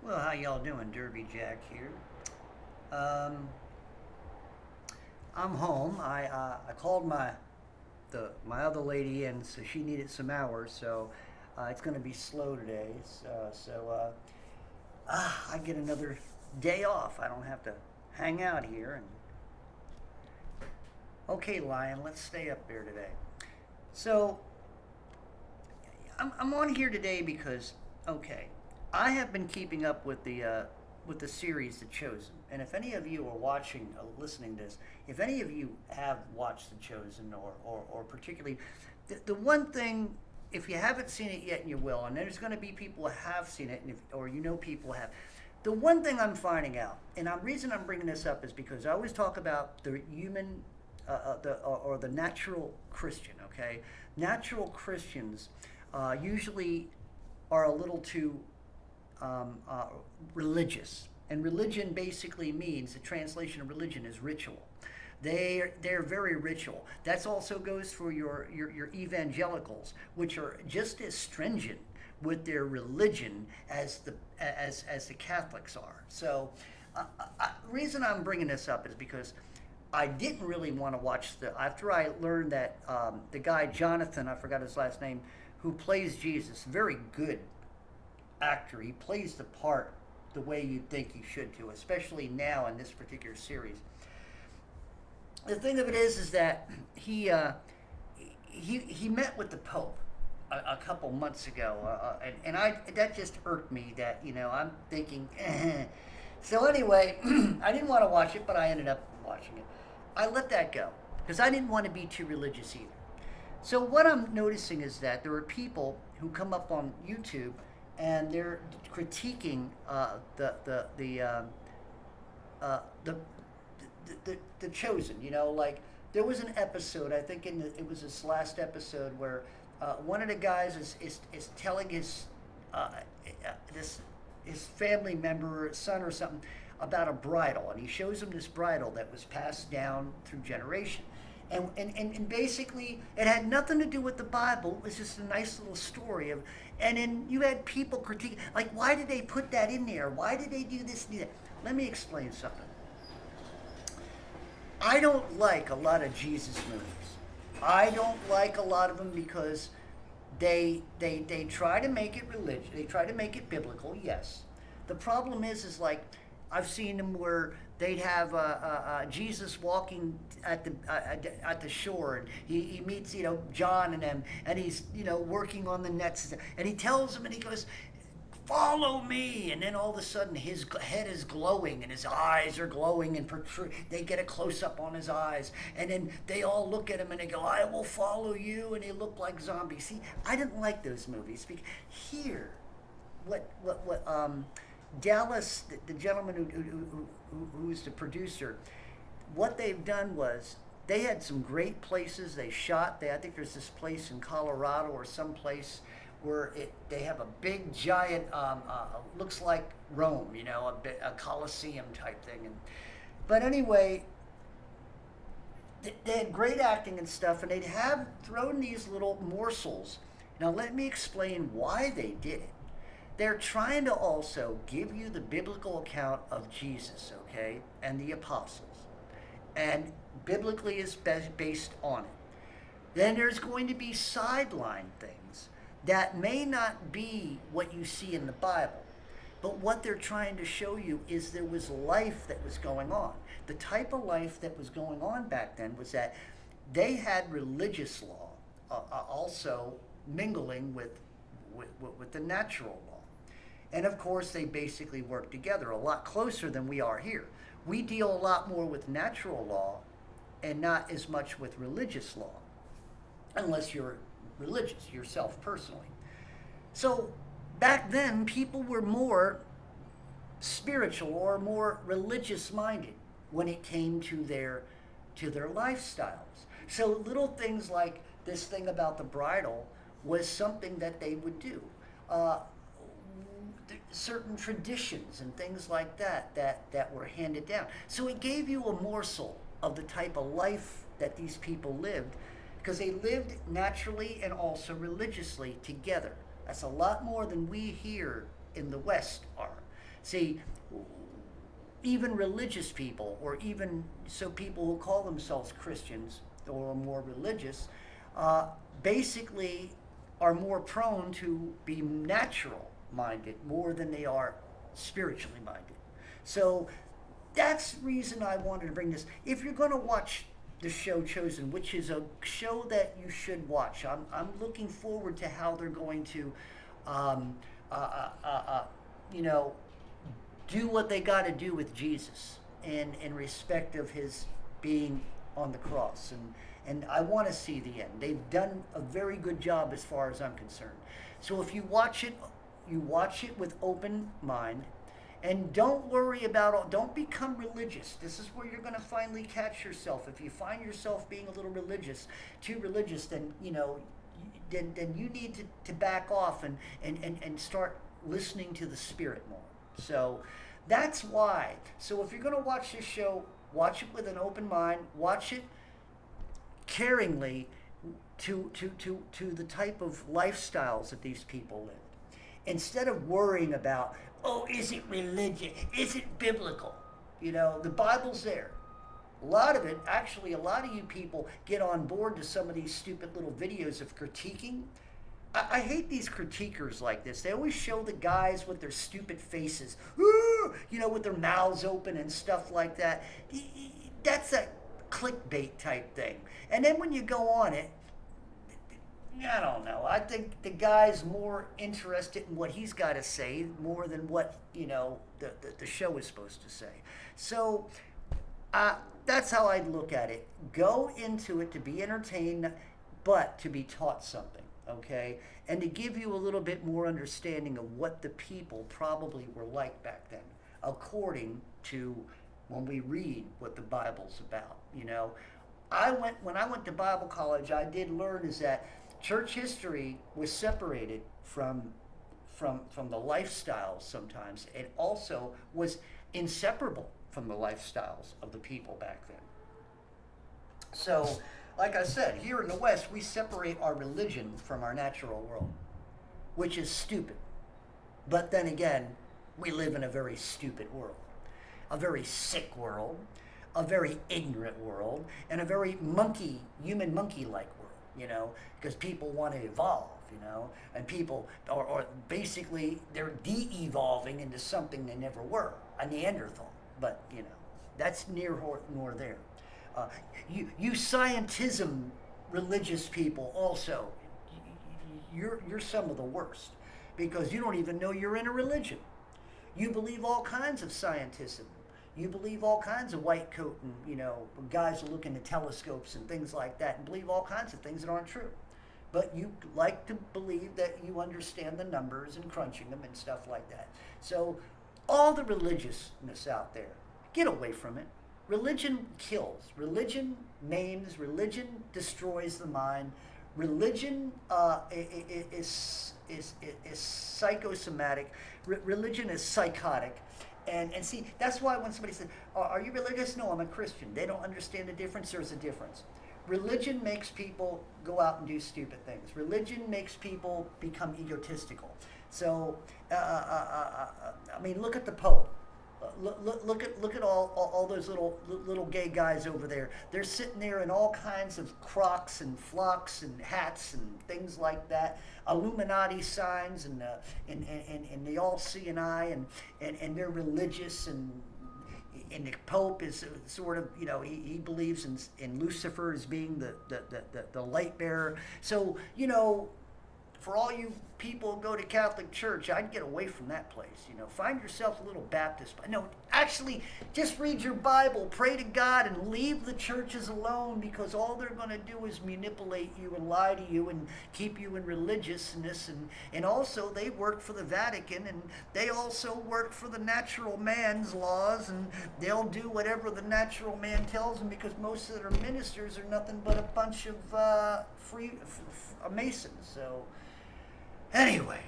Well, how y'all doing? Derby Jack here. Um, I'm home. I called my other lady in, so she needed some hours. So it's going to be slow today. I get another day off. I don't have to hang out here. And okay, Lion, let's stay up there today. So I'm on here today because okay, I have been keeping up with the series The Chosen, and if any of you are watching, listening to this, if any of you have watched The Chosen, or particularly, the one thing, if you haven't seen it yet and you will, and there's going to be people who have seen it, and or you know people have, the one thing I'm finding out, and the reason I'm bringing this up is because I always talk about the human, or the natural Christian. Okay, natural Christians usually are a little too um, uh, religious. And religion basically means, the translation of religion is ritual. They're very ritual. That also goes for your evangelicals, which are just as stringent with their religion as the Catholics are. So, reason I'm bringing this up is because I didn't really want to watch after I learned that the guy Jonathan, I forgot his last name, who plays Jesus, very good actor. He plays the part the way you'd think he should too, especially now in this particular series. The thing of it is that he met with the Pope a couple months ago, and I that just irked me. That I'm thinking. So anyway, I didn't want to watch it, but I ended up watching it. I let that go because I didn't want to be too religious either. So what I'm noticing is that there are people who come up on YouTube and they're critiquing uh, the, the chosen. Like there was an episode, I think it was this last episode where one of the guys is telling this his family member, or son or something, about a bridle, and he shows him this bridle that was passed down through generation. And basically, it had nothing to do with the Bible. It was just a nice little story of, and then you had people critique, like, why did they put that in there? Why did they do this and do that? Let me explain something. I don't like a lot of Jesus movies. I don't like a lot of them because they try to make it religious. They try to make it biblical. Yes. The problem is like I've seen them where they'd have Jesus walking at the shore, and he meets John and them, and he's working on the nets, and he tells them, and he goes, follow me, and then all of a sudden his head is glowing and his eyes are glowing and they get a close-up on his eyes, and then they all look at him and they go, I will follow you, and they look like zombies. See, I didn't like those movies because here, what Dallas, the gentleman who's the producer, what they've done was they had some great places they shot. I think there's this place in Colorado or someplace where they have a big giant, looks like Rome, a Colosseum type thing. But anyway, they had great acting and stuff, and they'd have thrown these little morsels. Now let me explain why they did it. They're trying to also give you the biblical account of Jesus, okay, and the apostles, and biblically is based on it. Then there's going to be sideline things that may not be what you see in the Bible. But what they're trying to show you is there was life that was going on. The type of life that was going on back then was that they had religious law also mingling with the natural law. And of course, they basically work together a lot closer than we are here. We deal a lot more with natural law and not as much with religious law, unless you're religious yourself personally. So back then, people were more spiritual or more religious minded when it came to their lifestyles. So little things like this thing about the bridal was something that they would do. Certain traditions and things like that were handed down. So it gave you a morsel of the type of life that these people lived, because they lived naturally and also religiously together. That's a lot more than we here in the West are. See, even religious people, or even so people who call themselves Christians or more religious, uh, basically are more prone to be natural minded more than they are spiritually minded. So that's the reason I wanted to bring this. If you're going to watch the show Chosen, which is a show that you should watch, I'm looking forward to how they're going to, um, uh, uh, uh, you know, do what they got to do with Jesus in respect of his being on the cross. And I want to see the end. They've done a very good job as far as I'm concerned. So if you watch it with open mind, and don't worry about, don't become religious. This is where you're going to finally catch yourself. If you find yourself being a little religious, too religious, then, then you need to back off and start listening to the Spirit more. So that's why. So if you're going to watch this show, watch it with an open mind. Watch it caringly to the type of lifestyles that these people live. Instead of worrying about, oh, is it religion? Is it biblical? The Bible's there. A lot of it, actually, a lot of you people get on board to some of these stupid little videos of critiquing. I hate these critiquers like this. They always show the guys with their stupid faces, with their mouths open and stuff like that. That's a clickbait type thing. And then when you go on it, I don't know. I think the guy's more interested in what he's got to say more than what, the show is supposed to say. So that's how I'd look at it. Go into it to be entertained, but to be taught something, okay? And to give you a little bit more understanding of what the people probably were like back then, according to when we read what the Bible's about, When I went to Bible college, I did learn is that church history was separated from the lifestyles sometimes. It also was inseparable from the lifestyles of the people back then. So, like I said, here in the West, we separate our religion from our natural world, which is stupid. But then again, we live in a very stupid world, a very sick world, a very ignorant world, and a very human monkey-like world, because people want to evolve, and people or basically they're de-evolving into something they never were, a Neanderthal. But, that's near nor there. You scientism religious people also, you're some of the worst, because you don't even know you're in a religion. You believe all kinds of scientism. You believe all kinds of white coat and, guys who look into telescopes and things like that and believe all kinds of things that aren't true. But you like to believe that you understand the numbers and crunching them and stuff like that. So all the religiousness out there, get away from it. Religion kills. Religion maims. Religion destroys the mind. Religion is psychosomatic. Religion is psychotic. And see, that's why when somebody says, are you religious? No, I'm a Christian. They don't understand the difference. There's a difference. Religion makes people go out and do stupid things. Religion makes people become egotistical. So, look at the Pope. Look at all those little gay guys over there. They're sitting there in all kinds of Crocs and flocks and hats and things like that, Illuminati signs, and they all see an eye, and they're religious, and the Pope is sort of, he believes in Lucifer as being the light bearer. So, for all you people who go to Catholic Church, I'd get away from that place. Find yourself a little Baptist. No, actually, just read your Bible, pray to God, and leave the churches alone, because all they're going to do is manipulate you and lie to you and keep you in religiousness. And also, they work for the Vatican, and they also work for the natural man's laws, and they'll do whatever the natural man tells them, because most of their ministers are nothing but a bunch of Masons. So, anyway,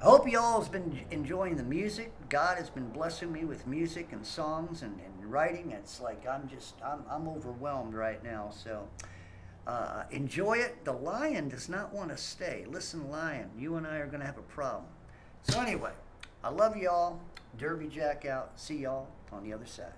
I hope you all has been enjoying the music. God has been blessing me with music and songs and writing. It's like I'm overwhelmed right now. So enjoy it. The lion does not want to stay. Listen, lion, you and I are going to have a problem. So anyway, I love y'all. Derby Jack out. See y'all on the other side.